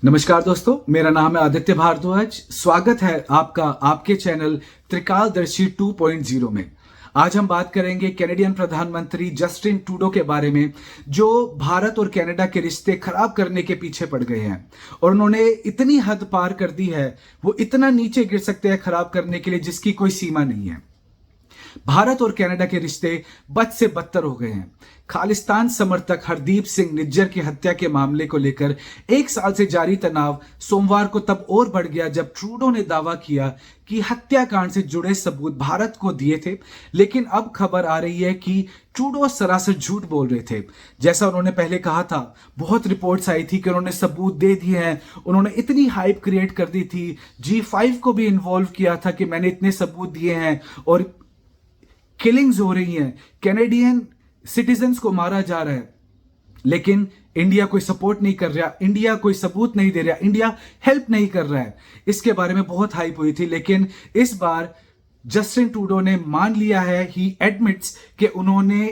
नमस्कार दोस्तों, मेरा नाम है आदित्य भारद्वाज। स्वागत है आपका आपके चैनल त्रिकालदर्शी 2.0 में। आज हम बात करेंगे कैनेडियन प्रधानमंत्री जस्टिन ट्रूडो के बारे में, जो भारत और कनाडा के रिश्ते खराब करने के पीछे पड़ गए हैं और उन्होंने इतनी हद पार कर दी है, वो इतना नीचे गिर सकते हैं खराब करने के लिए जिसकी कोई सीमा नहीं है। भारत और कनाडा के रिश्ते बद से बदतर हो गए हैं। खालिस्तान समर्थक हरदीप सिंह निज्जर की हत्या के मामले को लेकर 1 साल से जारी तनाव सोमवार को तब और बढ़ गया जब ट्रूडो ने दावा किया कि हत्याकांड से जुड़े सबूत भारत को दिए थे, लेकिन अब खबर आ रही है कि ट्रूडो सरासर झूठ बोल रहे थे। जैसा उन्होंने पहले कहा था, बहुत रिपोर्ट्स आई थी कि उन्होंने सबूत दे दिए हैं, उन्होंने इतनी हाइप क्रिएट कर दी थी, G5 को भी इन्वॉल्व किया था कि मैंने इतने सबूत दिए हैं और किलिंग्स हो रही हैं, कैनेडियन सिटीजन्स को मारा जा रहा है, लेकिन इंडिया कोई सपोर्ट नहीं कर रहा, इंडिया कोई सबूत नहीं दे रहा, इंडिया हेल्प नहीं कर रहा है। इसके बारे में बहुत हाइप हुई थी, लेकिन इस बार जस्टिन ट्रूडो ने मान लिया है, ही एडमिट्स कि उन्होंने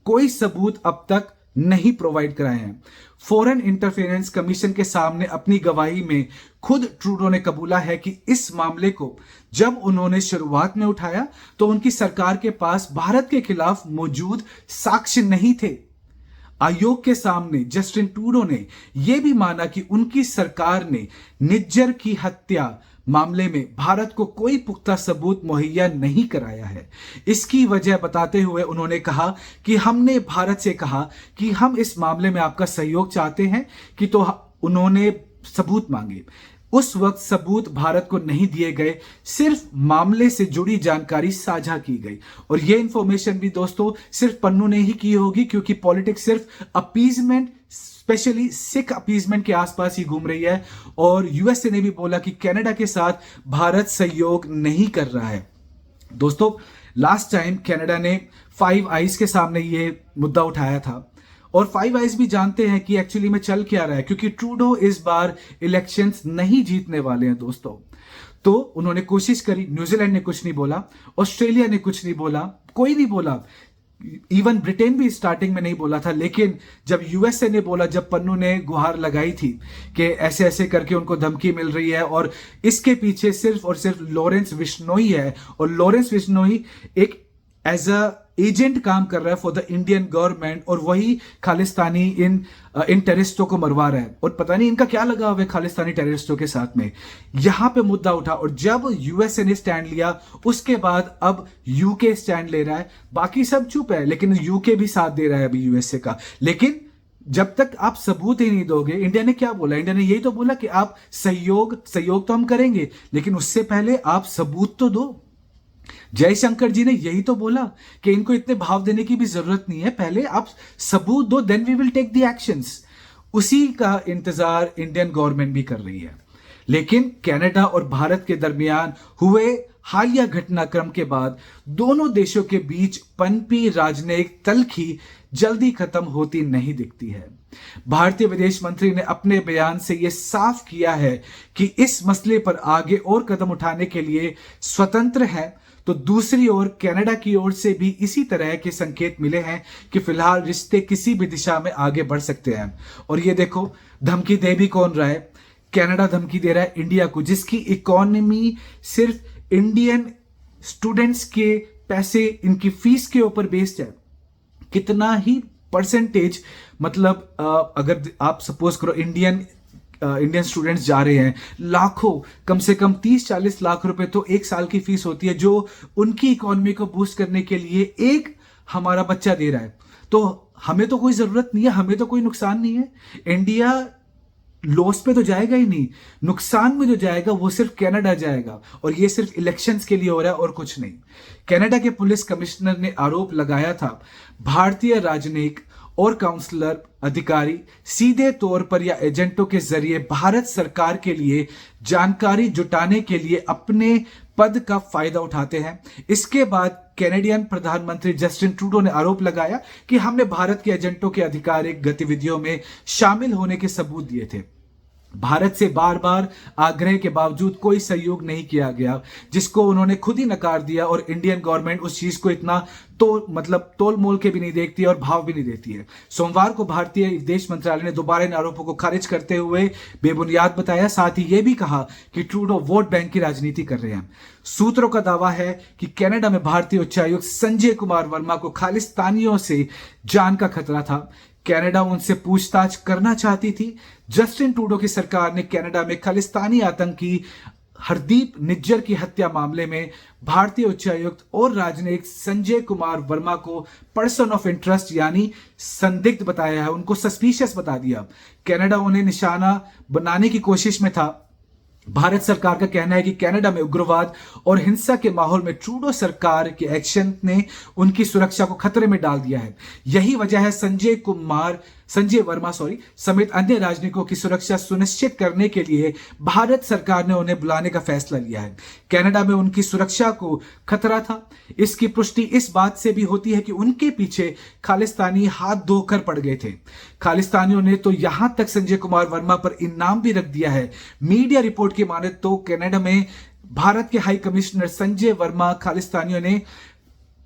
कोई सबूत अब तक नहीं प्रोवाइड कराए हैं। फॉरेन इंटरफेरेंस कमीशन के सामने अपनी गवाही में खुद ट्रूडो ने कबूला है कि इस मामले को जब उन्होंने शुरुआत में उठाया तो उनकी सरकार के पास भारत के खिलाफ मौजूद साक्ष्य नहीं थे। आयोग के सामने जस्टिन ट्रूडो ने यह भी माना कि उनकी सरकार ने निज्जर की हत्या मामले में भारत को कोई पुख्ता सबूत मुहैया नहीं कराया है। इसकी वजह बताते हुए उन्होंने कहा कि हमने भारत से कहा कि हम इस मामले में आपका सहयोग चाहते हैं कि तो उन्होंने सबूत मांगे। उस वक्त सबूत भारत को नहीं दिए गए, सिर्फ मामले से जुड़ी जानकारी साझा की गई। और यह इंफॉर्मेशन भी दोस्तों सिर्फ पन्नू ने ही की होगी, क्योंकि पॉलिटिक्स सिर्फ अपीजमेंट, स्पेशली सिख अपीजमेंट के आसपास ही घूम रही है। और यूएसए ने भी बोला कि कनाडा के साथ भारत सहयोग नहीं कर रहा है। दोस्तों, लास्ट टाइम कनाडा ने फाइव आइज के सामने ये मुद्दा उठाया था और फाइव आइज भी जानते हैं कि एक्चुअली में चल क्या रहा है, क्योंकि ट्रूडो इस बार इलेक्शंस नहीं जीतने वाले हैं दोस्तों। तो उन्होंने कोशिश करी, न्यूजीलैंड ने कुछ नहीं बोला, ऑस्ट्रेलिया ने कुछ नहीं बोला, कोई नहीं बोला, इवन ब्रिटेन भी स्टार्टिंग में नहीं बोला था। लेकिन जब यूएसए ने बोला, जब पन्नू ने गुहार लगाई थी कि ऐसे ऐसे करके उनको धमकी मिल रही है और इसके पीछे सिर्फ और सिर्फ लॉरेंस बिश्नोई है, और लॉरेंस बिश्नोई एक एज अ एजेंट काम कर रहा है फॉर द इंडियन गवर्नमेंट, और वही खालिस्तानी इन टेररिस्टों को मरवा रहा है। और पता नहीं इनका क्या लगा हुआ है खालिस्तानी टेररिस्टों के साथ में। यहां पे मुद्दा उठा और जब यूएसए ने स्टैंड लिया, उसके बाद अब यूके स्टैंड ले रहा है। बाकी सब चुप है, लेकिन यूके भी साथ दे रहा है अभी यूएसए का। लेकिन जब तक आप सबूत ही नहीं दोगे, इंडिया ने क्या बोला? इंडिया ने यही तो बोला कि आप सहयोग तो हम करेंगे, लेकिन उससे पहले आप सबूत तो दो। जयशंकर जी ने यही तो बोला कि इनको इतने भाव देने की भी जरूरत नहीं है, पहले आप सबूत दो, then we will take the actions. उसी का इंतजार इंडियन गवर्नमेंट भी कर रही है। लेकिन कनाडा और भारत के दरमियान हुए हालिया घटनाक्रम के बाद दोनों देशों के बीच पनपी राजनयिक तल्खी जल्दी खत्म होती नहीं दिखती है। भारतीय विदेश मंत्री ने अपने बयान से यह साफ किया है कि इस मसले पर आगे और कदम उठाने के लिए स्वतंत्र है। तो दूसरी ओर कनाडा की ओर से भी इसी तरह के संकेत मिले हैं कि फिलहाल रिश्ते किसी भी दिशा में आगे बढ़ सकते हैं। और ये देखो, धमकी दे भी कौन रहा है? कनाडा धमकी दे रहा है इंडिया को, जिसकी इकोनॉमी सिर्फ इंडियन स्टूडेंट्स के पैसे, इनकी फीस के ऊपर बेस्ड है। कितना ही परसेंटेज, मतलब अगर आप सपोज करो इंडियन स्टूडेंट्स जा रहे हैं, लाखों, कम से कम 30-40 लाख रुपए तो एक साल की फीस होती है, जो उनकी इकोनॉमी को बूस्ट करने के लिए एक हमारा बच्चा दे रहा है। तो हमें तो कोई जरूरत नहीं है, हमें तो कोई नुकसान नहीं है। इंडिया लॉस पे तो जाएगा ही नहीं, नुकसान में जो जाएगा वो सिर्फ कनाडा जाएगा। और ये सिर्फ इलेक्शंस के लिए हो रहा है और कुछ नहीं। कनाडा के पुलिस कमिश्नर ने आरोप लगाया था भारतीय राजनयिक और काउंसलर अधिकारी सीधे तौर पर या एजेंटों के जरिए भारत सरकार के लिए जानकारी जुटाने के लिए अपने पद का फायदा उठाते हैं। इसके बाद कैनेडियन प्रधानमंत्री जस्टिन ट्रूडो ने आरोप लगाया कि हमने भारत के एजेंटों के आधिकारिक गतिविधियों में शामिल होने के सबूत दिए थे। भारत से बार बार आग्रह के बावजूद कोई सहयोग नहीं किया गया, जिसको उन्होंने खुद ही नकार दिया। और इंडियन गवर्नमेंट उस चीज को इतना तोल मोल के भी नहीं देखती है और भाव भी नहीं देती है। सोमवार को भारतीय विदेश मंत्रालय ने दोबारा इन आरोपों को खारिज करते हुए बेबुनियाद बताया। साथ ही यह भी कहा कि ट्रूडो वोट बैंक की राजनीति कर रहे हैं। सूत्रों का दावा है कि कनाडा में भारतीय उच्चायुक्त संजय कुमार वर्मा को खालिस्तानियों से जान का खतरा था। कनाडा उनसे पूछताछ करना चाहती थी। जस्टिन ट्रूडो की सरकार ने कनाडा में खालिस्तानी आतंकी हरदीप निज्जर की हत्या मामले में भारतीय उच्चायुक्त और राजनयिक संजय कुमार वर्मा को पर्सन ऑफ इंटरेस्ट यानी संदिग्ध बताया है, उनको सस्पिशियस बता दिया। कनाडा उन्हें निशाना बनाने की कोशिश में था। भारत सरकार का कहना है कि कनाडा में उग्रवाद और हिंसा के माहौल में ट्रूडो सरकार के एक्शन ने उनकी सुरक्षा को खतरे में डाल दिया है। यही वजह है संजय वर्मा समेत अन्य राजनयिकों की सुरक्षा सुनिश्चित करने के लिए भारत सरकार ने उन्हें बुलाने का फैसला लिया है। कनाडा में उनकी सुरक्षा को खतरा था। इसकी पुष्टि इस बात से भी होती है कि उनके पीछे खालिस्तानी हाथ धोकर पड़ गए थे। खालिस्तानियों ने तो यहां तक संजय कुमार वर्मा पर इनाम भी रख दिया है। मीडिया रिपोर्ट की माने तो कनाडा में भारत के हाई कमिश्नर संजय वर्मा खालिस्तानियों ने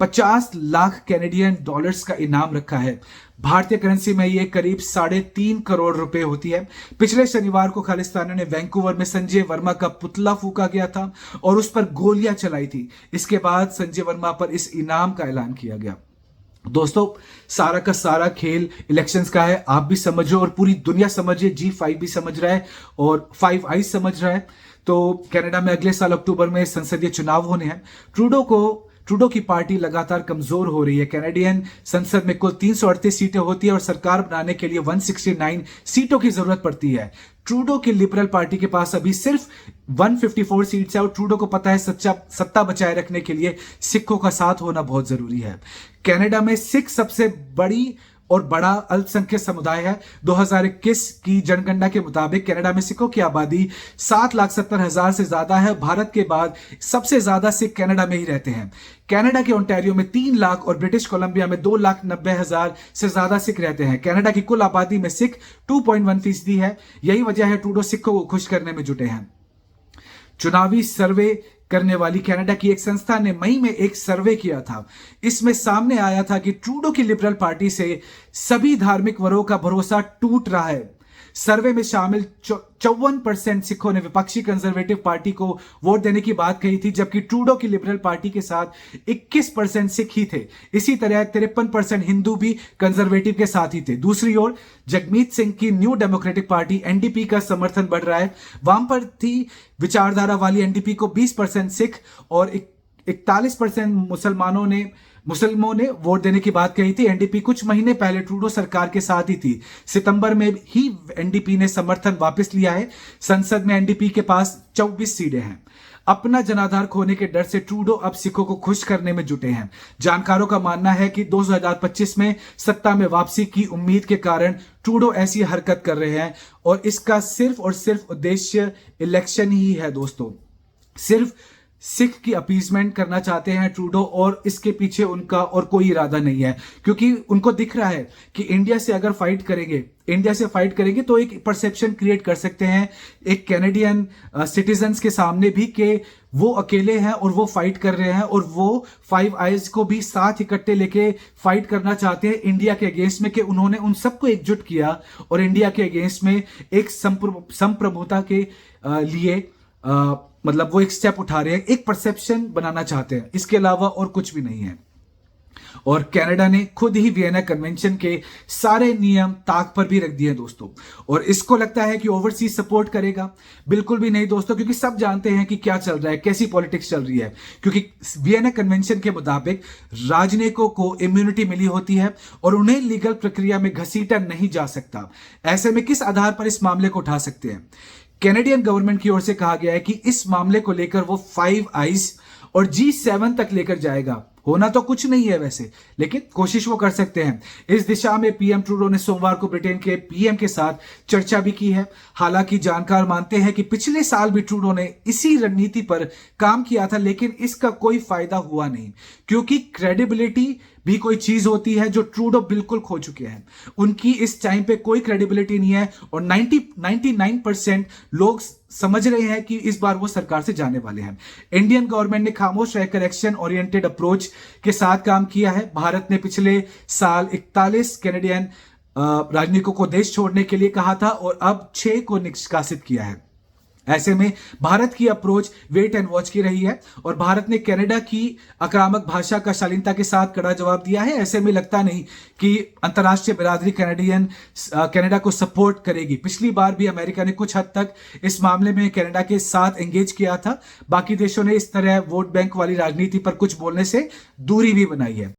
50 लाख कैनेडियन डॉलर्स का इनाम रखा है। भारतीय करेंसी में यह करीब 3.5 करोड़ रुपए होती है। पिछले शनिवार को खालिस्तानियों ने वैंकूवर में संजय वर्मा का पुतला फूका गया था और उस पर गोलियां चलाई थी। इसके बाद संजय वर्मा पर इस इनाम का ऐलान किया गया। दोस्तों, सारा का सारा खेल इलेक्शंस का है। आप भी समझो और पूरी दुनिया समझे। G5 भी समझ रहा है और 5 आइज समझ रहा है। तो कनाडा में अगले साल अक्टूबर में संसदीय चुनाव होने हैं। ट्रूडो की पार्टी लगातार कमजोर हो रही है। कैनेडियन संसद में कुल 338 सीटें होती है और सरकार बनाने के लिए 169 सीटों की जरूरत पड़ती है। ट्रूडो की लिबरल पार्टी के पास अभी सिर्फ 154 सीट्स है और ट्रूडो को पता है सत्ता बचाए रखने के लिए सिखों का साथ होना बहुत जरूरी है। कनाडा में सिख सबसे बड़ी और बड़ा अल्पसंख्यक समुदाय है। 2021 की जनगणना के मुताबिक कनाडा में सिखों की आबादी 7,70,000 से ज्यादा है। भारत के बाद सबसे ज्यादा सिख कनाडा में ही रहते हैं। कनाडा के ओंटारियो में 3 लाख और ब्रिटिश कोलंबिया में 2,90,000 से ज्यादा सिख रहते हैं। कनाडा की कुल आबादी में सिख 2.1% है। यही वजह है ट्रूडो सिखों को खुश करने में जुटे हैं। चुनावी सर्वे करने वाली कनाडा की एक संस्था ने मई में एक सर्वे किया था। इसमें सामने आया था कि ट्रूडो की लिबरल पार्टी से सभी धार्मिक वर्गों का भरोसा टूट रहा है। सर्वे में शामिल 54% सिखों ने विपक्षी कंजर्वेटिव पार्टी को वोट देने की बात कही थी, जबकि ट्रूडो की लिबरल पार्टी के साथ 21% सिख ही थे। इसी तरह 53% हिंदू भी कंजर्वेटिव के साथ ही थे। दूसरी ओर जगमीत सिंह की न्यू डेमोक्रेटिक पार्टी एनडीपी का समर्थन बढ़ रहा है। वामपंथी विचारधारा वाली एनडीपी को 20% सिख और 41% मुसलमानों ने वोट देने की बात कही थी। एनडीपी कुछ महीने पहले ट्रूडो सरकार के साथ ही थी। सितंबर में ही एनडीपी ने समर्थन वापस लिया है। संसद में एनडीपी के पास 24 सीटें हैं। अपना जनाधार खोने के डर से ट्रूडो अब सिखों को खुश करने में जुटे हैं। जानकारों का मानना है कि 2025 में सत्ता में वापसी की उम्मीद के कारण ट्रूडो ऐसी हरकत कर रहे हैं और इसका सिर्फ और सिर्फ उद्देश्य इलेक्शन ही है। दोस्तों, सिर्फ सिख की अपीजमेंट करना चाहते हैं ट्रूडो और इसके पीछे उनका और कोई इरादा नहीं है, क्योंकि उनको दिख रहा है कि इंडिया से फाइट करेंगे तो एक परसेप्शन क्रिएट कर सकते हैं एक कैनेडियन सिटीजन्स के सामने भी कि वो अकेले हैं और वो फाइट कर रहे हैं और वो 5 आइज को भी साथ इकट्ठे लेके फाइट करना चाहते हैं इंडिया के अगेंस्ट में, कि उन्होंने उन सबको एकजुट किया और इंडिया के अगेंस्ट में एक संप्रभुता के लिए मतलब वो एक स्टेप उठा रहे हैं, एक परसेप्शन बनाना चाहते हैं। इसके अलावा और कुछ भी नहीं है। और कनाडा ने खुद ही वियना कन्वेंशन के सारे नियम ताक पर भी रख दिए दोस्तों। और इसको लगता है कि ओवरसीज सपोर्ट करेगा, बिल्कुल भी नहीं दोस्तों, क्योंकि सब जानते हैं कि क्या चल रहा है, कैसी पॉलिटिक्स चल रही है। क्योंकि वियना कन्वेंशन के मुताबिक राजनयिकों को इम्यूनिटी मिली होती है और उन्हें लीगल प्रक्रिया में घसीटा नहीं जा सकता। ऐसे में किस आधार पर इस मामले को उठा सकते हैं? कैनेडियन गवर्नमेंट की ओर से कहा गया है कि इस मामले को लेकर वो 5 आइज और G7 तक लेकर जाएगा। होना तो कुछ नहीं है वैसे, लेकिन कोशिश वो कर सकते हैं। इस दिशा में पीएम ट्रूडो ने सोमवार को ब्रिटेन के पीएम के साथ चर्चा भी की है। हालांकि जानकार मानते हैं कि पिछले साल भी ट्रूडो ने इसी रणनीति पर काम किया था, लेकिन इसका कोई फायदा हुआ नहीं, क्योंकि क्रेडिबिलिटी भी कोई चीज होती है जो ट्रूडो बिल्कुल खो चुके हैं। उनकी इस टाइम पे कोई क्रेडिबिलिटी नहीं है और 99% लोग समझ रहे हैं कि इस बार वो सरकार से जाने वाले हैं। इंडियन गवर्नमेंट ने खामोश रहकर एक्शन ओरिएंटेड अप्रोच के साथ काम किया है। भारत ने पिछले साल 41 कैनेडियन राजनयिकों को देश छोड़ने के लिए कहा था और अब 6 को निष्कासित किया है। ऐसे में भारत की अप्रोच वेट एंड वॉच की रही है और भारत ने कनाडा की आक्रामक भाषा का शालीनता के साथ कड़ा जवाब दिया है। ऐसे में लगता नहीं कि अंतर्राष्ट्रीय बिरादरी कनाडा को सपोर्ट करेगी। पिछली बार भी अमेरिका ने कुछ हद तक इस मामले में कनाडा के साथ एंगेज किया था। बाकी देशों ने इस तरह वोट बैंक वाली राजनीति पर कुछ बोलने से दूरी भी बनाई है।